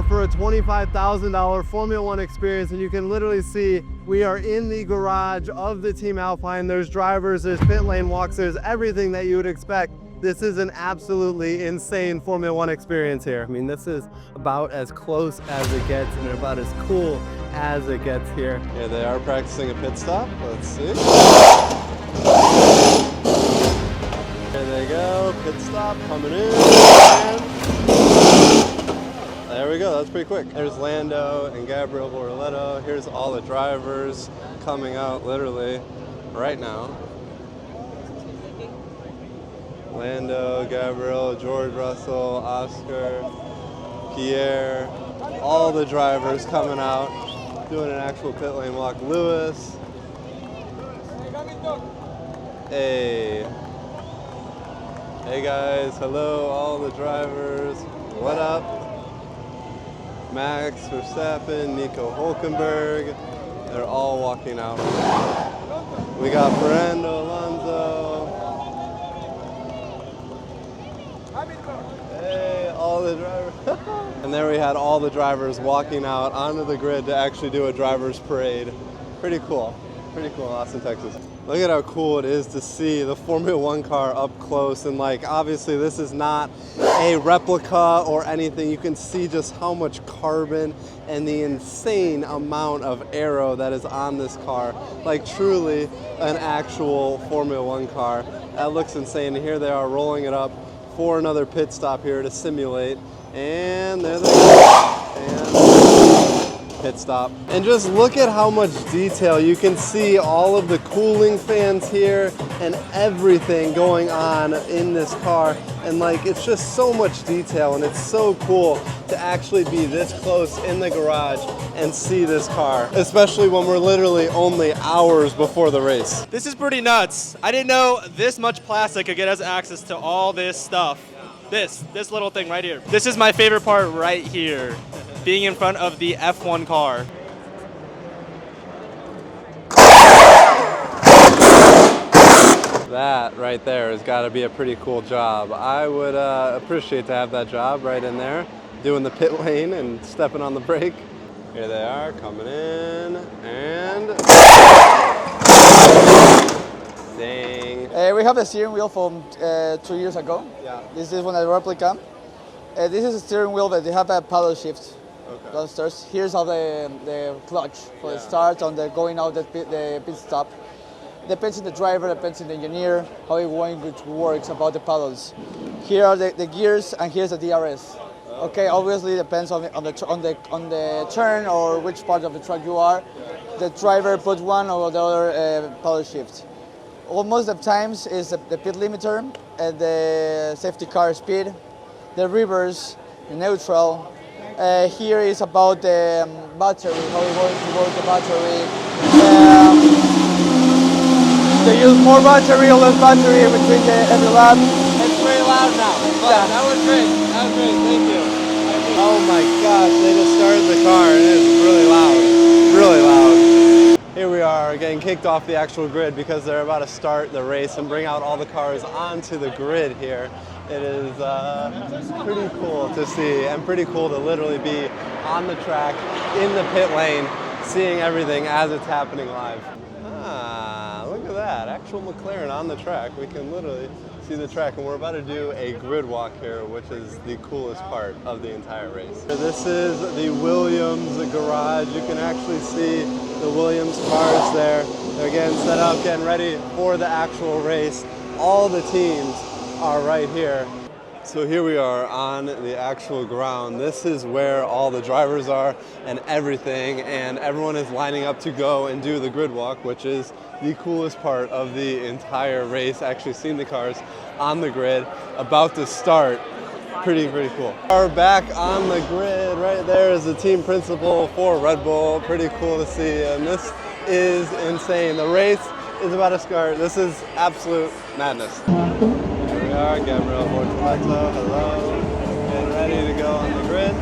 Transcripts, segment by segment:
car for a $25,000 Formula One experience, and you can literally see we are in the garage of the Team Alpine. There's drivers, there's pit lane walks, there's everything that you would expect. This is an absolutely insane Formula One experience here. I mean, this is about as close as it gets and about as cool as it gets here. Here they are practicing a pit stop. Let's see. Here they go, pit stop coming in. And there we go, that's pretty quick. There's Lando and Gabriel Bortoleto. Here's all the drivers coming out literally right now. Lando, Gabriel, George Russell, Oscar, Pierre, all the drivers coming out, doing an actual pit lane walk. Lewis. Hey. Hey guys, hello, all the drivers. What up? Max Verstappen, Nico Hülkenberg. They're all walking out. We got Fernando, Alonso. Hey, all the drivers. And there we had all the drivers walking out onto the grid to actually do a driver's parade. Pretty cool. Pretty cool in Austin, Texas. Look at how cool it is to see the Formula One car up close, and like obviously this is not a replica or anything. You can see just how much carbon and the insane amount of aero that is on this car. Like truly an actual Formula One car. That looks insane. And here they are rolling it up for another pit stop here to simulate. And there they go. And pit stop. And just look at how much detail. You can see all of the cooling fans here and everything going on in this car. And like, it's just so much detail, and it's so cool to actually be this close in the garage and see this car, especially when we're literally only hours before the race. This is pretty nuts. I didn't know this much plastic could get us access to all this stuff. This little thing right here. This is my favorite part right here, being in front of the F1 car. That right there has got to be a pretty cool job. I would appreciate to have that job right in there, doing the pit lane and stepping on the brake. Here they are coming in, and dang. We have the steering wheel from 2 years ago. Yeah. This is one a replica. This is a steering wheel that they have a paddle shift. Okay. Downstairs. Here's how the clutch for the start on the going out the pit stop. Depends on the driver, depends on the engineer, how it works about the paddles. Here are the gears, and here's the DRS. Okay, obviously depends on the turn or which part of the track you are. The driver puts one or the other paddle shift. Most of the times is the pit limiter, the safety car speed, the reverse, the neutral. Here is about the battery, how it works to work the battery. They use more battery or less battery between every lap. It's very loud now. Yeah. That was great. That was great. Thank you. Oh my gosh, they just started the car and it is really loud. Really loud. Here we are getting kicked off the actual grid because they're about to start the race and bring out all the cars onto the grid here. It is pretty cool to see and pretty cool to literally be on the track in the pit lane, seeing everything as it's happening live. Look at that, actual McLaren on the track. We can literally see the track, and we're about to do a grid walk here, which is the coolest part of the entire race. This is the Williams garage. You can actually see the Williams cars there. They're getting set up, getting ready for the actual race. All the teams are right here. So here we are on the actual ground. This is where all the drivers are and everything, and everyone is lining up to go and do the grid walk, which is the coolest part of the entire race. Actually seeing the cars on the grid about to start. Pretty cool. We're back on the grid. Right there is the team principal for Red Bull. Pretty cool to see, and this is insane. The race is about to start. This is absolute madness. Here we are, Gabriel Bortoleto, hello. Getting ready to go on the grid.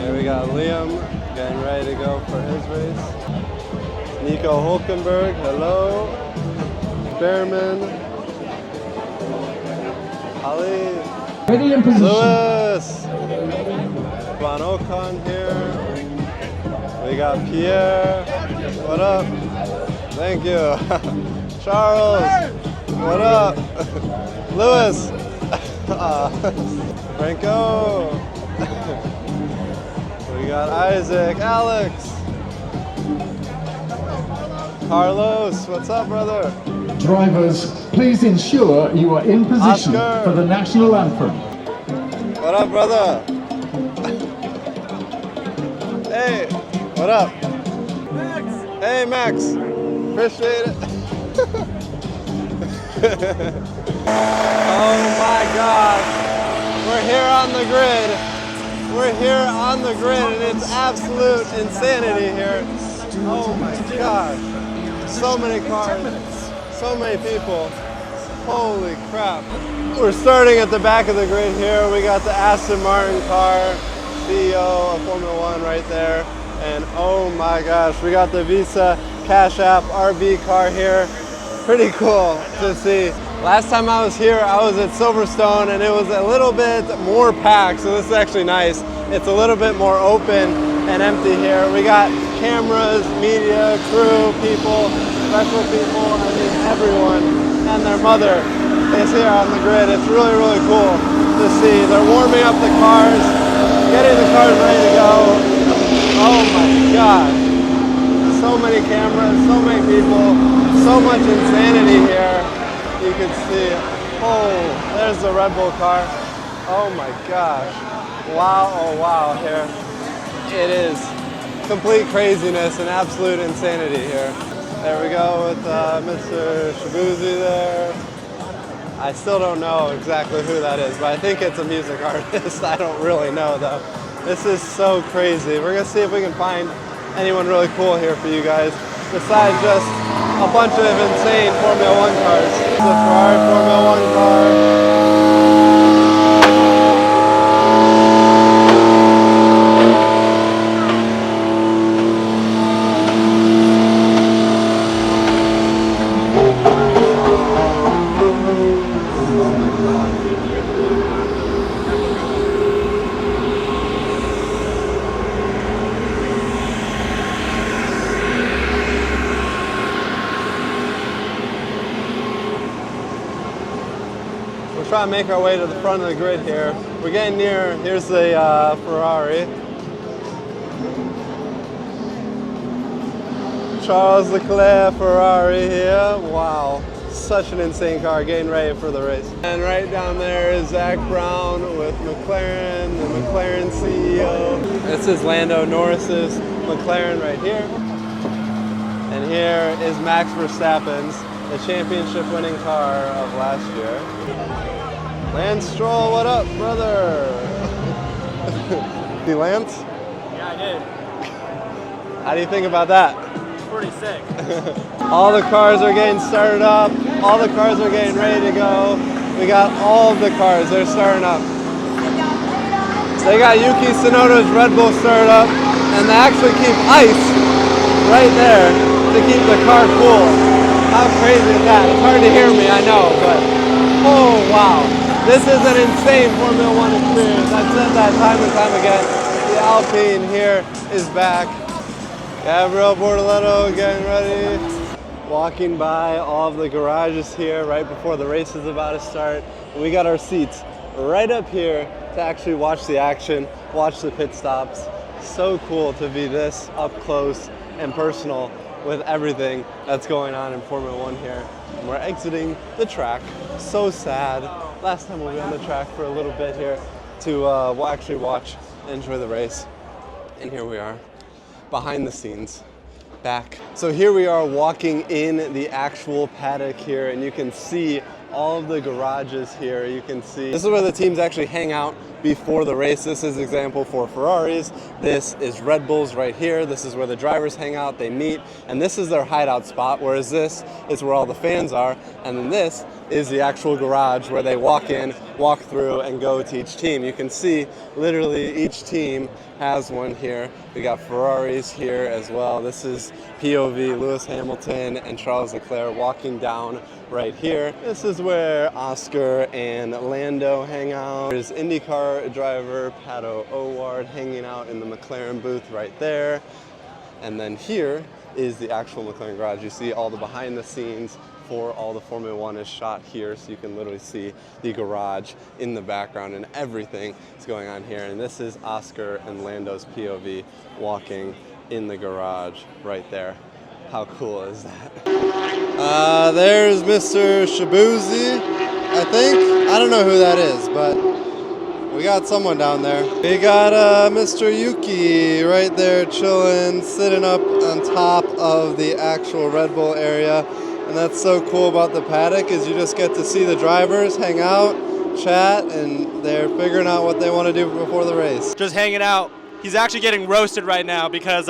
Here we got Liam, getting ready to go for his race. Nico Hülkenberg, hello. Bearman. Ali. Ready in position. Lewis. Esteban Ocon here. We got Pierre. What up? Thank you. Charles. What up? Lewis. Franco. We got Isaac, Alex. Carlos, what's up, brother? Drivers, please ensure you are in position Oscar. for the national anthem. What up, brother? Hey, what up? Max. Hey, Max. Appreciate it. Oh my God. We're here on the grid. We're here on the grid and it's absolute insanity here. Oh my gosh. So many cars, so many people. Holy crap. We're starting at the back of the grid here. We got the Aston Martin car, CEO of Formula One right there. And oh my gosh, we got the Visa Cash App RB car here. Pretty cool to see. Last time I was here, I was at Silverstone and it was a little bit more packed, so this is actually nice. It's a little bit more open and empty here. We got cameras, media, crew, people, special people, I mean everyone and their mother is here on the grid. It's really, really cool to see. They're warming up the cars, getting the cars ready to go. Oh my God. So many cameras, so many people, so much insanity here. You can see, oh, there's the Red Bull car. Oh my gosh. Wow, oh wow, here. It is complete craziness and absolute insanity here. There we go with Mr. Shabuzi there. I still don't know exactly who that is, but I think it's a music artist. I don't really know though. This is so crazy. We're gonna see if we can find anyone really cool here for you guys, besides just a bunch of insane Formula One cars. The Ferrari Formula One car. Try and make our way to the front of the grid here. We're getting near, here's the Ferrari. Charles Leclerc Ferrari here. Wow, such an insane car, getting ready for the race. And right down there is Zach Brown with McLaren, the McLaren CEO. This is Lando Norris's McLaren right here. And here is Max Verstappen's, the championship winning car of last year. Lance Stroll, what up, brother? You Lance? Yeah, I did. How do you think about that? Pretty sick. All the cars are getting started up. All the cars are getting ready to go. We got all of the cars, they're starting up. They got Yuki Tsunoda's Red Bull started up, and they actually keep ice right there to keep the car cool. How crazy is that? It's hard to hear me, I know, but oh wow. This is an insane Formula One experience. I've said that time and time again. The Alpine here is back. Gabriel Bortoletto getting ready. Walking by all of the garages here right before the race is about to start. We got our seats right up here to actually watch the action, watch the pit stops. So cool to be this up close and personal with everything that's going on in Formula One here. And we're exiting the track. So sad. Last time we'll be on the track for a little bit here to actually watch and enjoy the race. And here we are, behind the scenes, back. So here we are walking in the actual paddock here, and you can see all of the garages here. You can see this is where the teams actually hang out before the race. This is example for Ferraris. This is Red Bulls right here. This is where the drivers hang out, they meet, and this is their hideout spot, whereas this is where all the fans are, and then this is the actual garage where they walk in, walk through, and go to each team. You can see literally each team has one here. We got Ferraris here as well. This is POV, Lewis Hamilton and Charles Leclerc walking down right here. This is where Oscar and Lando hang out. There's IndyCar driver Pato O'Ward hanging out in the McLaren booth right there. And then here is the actual McLaren garage. You see all the behind the scenes for all the Formula One is shot here, so you can literally see the garage in the background and everything is going on here. And this is Oscar and Lando's POV walking in the garage right there. How cool is that? There's Mr. Shibuzi, I think. I don't know who that is, but we got someone down there. We got Mr. Yuki right there chilling, sitting up on top of the actual Red Bull area. And that's so cool about the paddock is you just get to see the drivers hang out, chat, and they're figuring out what they want to do before the race. Just hanging out. He's actually getting roasted right now because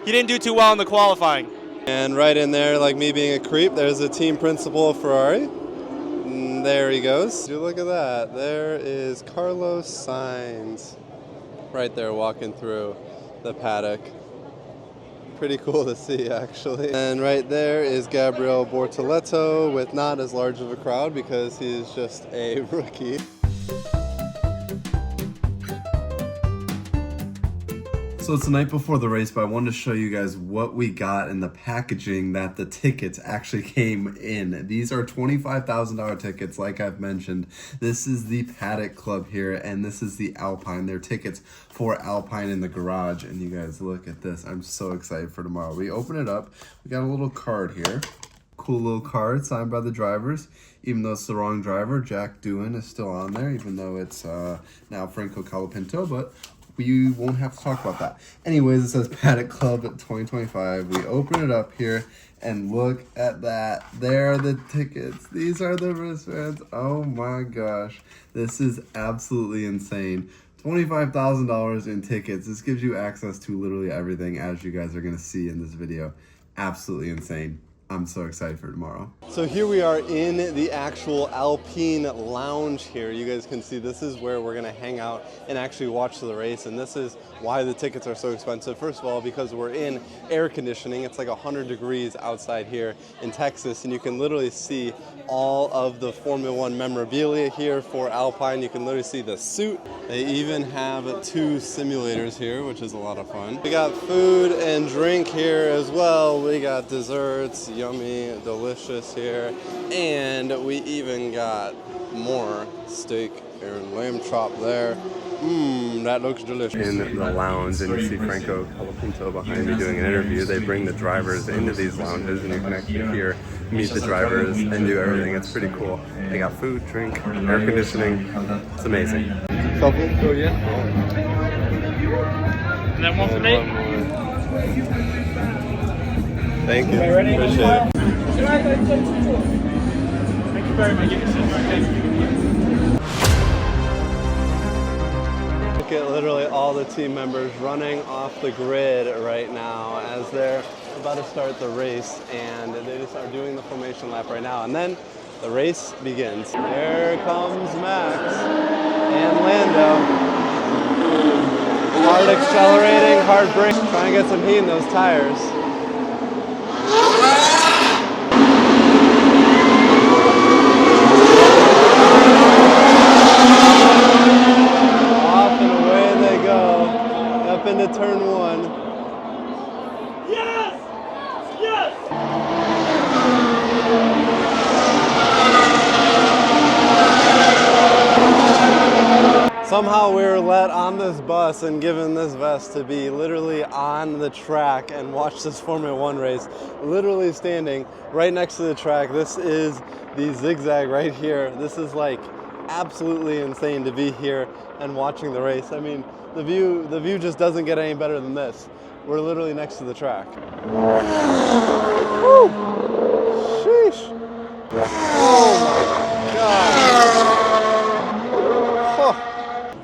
he didn't do too well in the qualifying. And right in there, like me being a creep, there's a team principal of Ferrari. And there he goes. Dude, look at that. There is Carlos Sainz right there walking through the paddock. Pretty cool to see, actually. And right there is Gabriel Bortoleto with not as large of a crowd because he's just a rookie. So it's the night before the race, but I wanted to show you guys what we got in the packaging that the tickets actually came in. These are $25,000 tickets, like I've mentioned. This is the Paddock Club here, and this is the Alpine. They're tickets for Alpine in the garage, and you guys look at this. I'm so excited for tomorrow. We open it up. We got a little card here. Cool little card signed by the drivers. Even though it's the wrong driver, Jack Doohan is still on there, even though it's now Franco Colapinto, but we won't have to talk about that. Anyways, it says Paddock Club 2025. We open it up here and look at that. There are the tickets. These are the wristbands. Oh my gosh. This is absolutely insane. $25,000 in tickets. This gives you access to literally everything, as you guys are going to see in this video. Absolutely insane. I'm so excited for tomorrow. So here we are in the actual Alpine lounge here. You guys can see this is where we're gonna hang out and actually watch the race, and this is why the tickets are so expensive. First of all, because we're in air conditioning. It's like 100 degrees outside here in Texas, and you can literally see all of the Formula One memorabilia here for Alpine. You can literally see the suit. They even have 2 simulators here, which is a lot of fun. We got food and drink here as well. We got desserts, yummy, delicious here. And we even got more steak and lamb chop there. That looks delicious. In the lounge, and you see Franco Colapinto behind me doing an interview. They bring the drivers into these lounges, and you can actually hear, meet the drivers, and do everything. It's pretty cool. They got food, drink, air conditioning. It's amazing. Couple? Oh, yeah. And then one for me. Thank you. Appreciate it. Thank you very much. Look at literally all the team members running off the grid right now as they're about to start the race, and they just are doing the formation lap right now, and then the race begins. There comes Max and Lando. Hard accelerating, hard brake, trying to get some heat in those tires. Into turn 1. Yes! Yes! Somehow we were let on this bus and given this vest to be literally on the track and watch this Formula One race, literally standing right next to the track. This is the zigzag right here. This is like absolutely insane to be here and watching the race. I mean, the view just doesn't get any better than this. We're literally next to the track. Woo! Sheesh! Oh my God! Oh.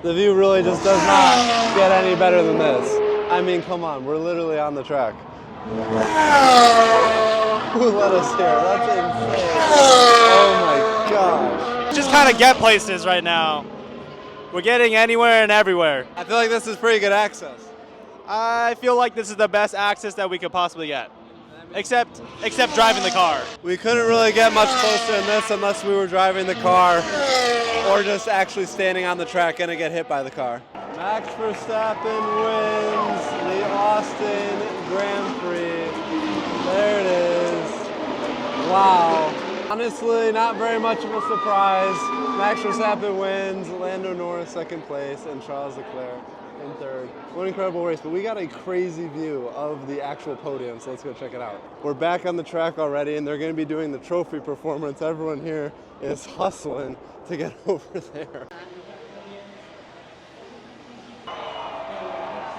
The view really just does not get any better than this. I mean, come on, we're literally on the track. Who let us here? That's insane. Oh my gosh. Just kind of get places right now. We're getting anywhere and everywhere. I feel like this is pretty good access. I feel like this is the best access that we could possibly get. Except driving the car. We couldn't really get much closer in this unless we were driving the car or just actually standing on the track and get hit by the car. Max Verstappen wins the Austin Grand Prix. There it is. Wow. Honestly, not very much of a surprise. Max Verstappen wins, Lando Norris second place, and Charles Leclerc in third. What an incredible race, but we got a crazy view of the actual podium, so let's go check it out. We're back on the track already, and they're going to be doing the trophy performance. Everyone here is hustling to get over there.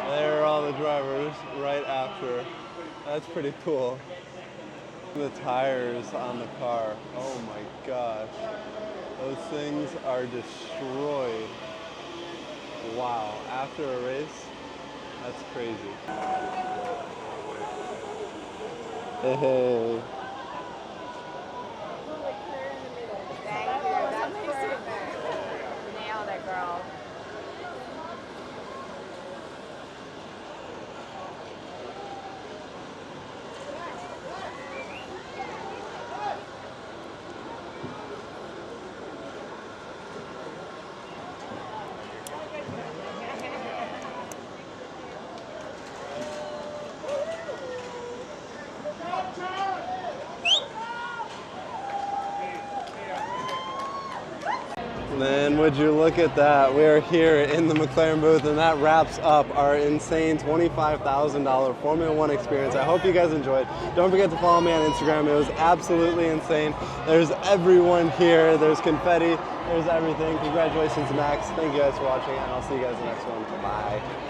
There are all the drivers right after. That's pretty cool. The tires on the car, oh my gosh. Those things are destroyed. Wow, after a race, that's crazy. Hey. Thank you. That's perfect. Nailed it, girl. Man, would you look at that? We are here in the McLaren booth, and that wraps up our insane $25,000 Formula One experience. I hope you guys enjoyed. Don't forget to follow me on Instagram. It was absolutely insane. There's everyone here. There's confetti. There's everything. Congratulations, Max. Thank you guys for watching, and I'll see you guys in the next one. Bye.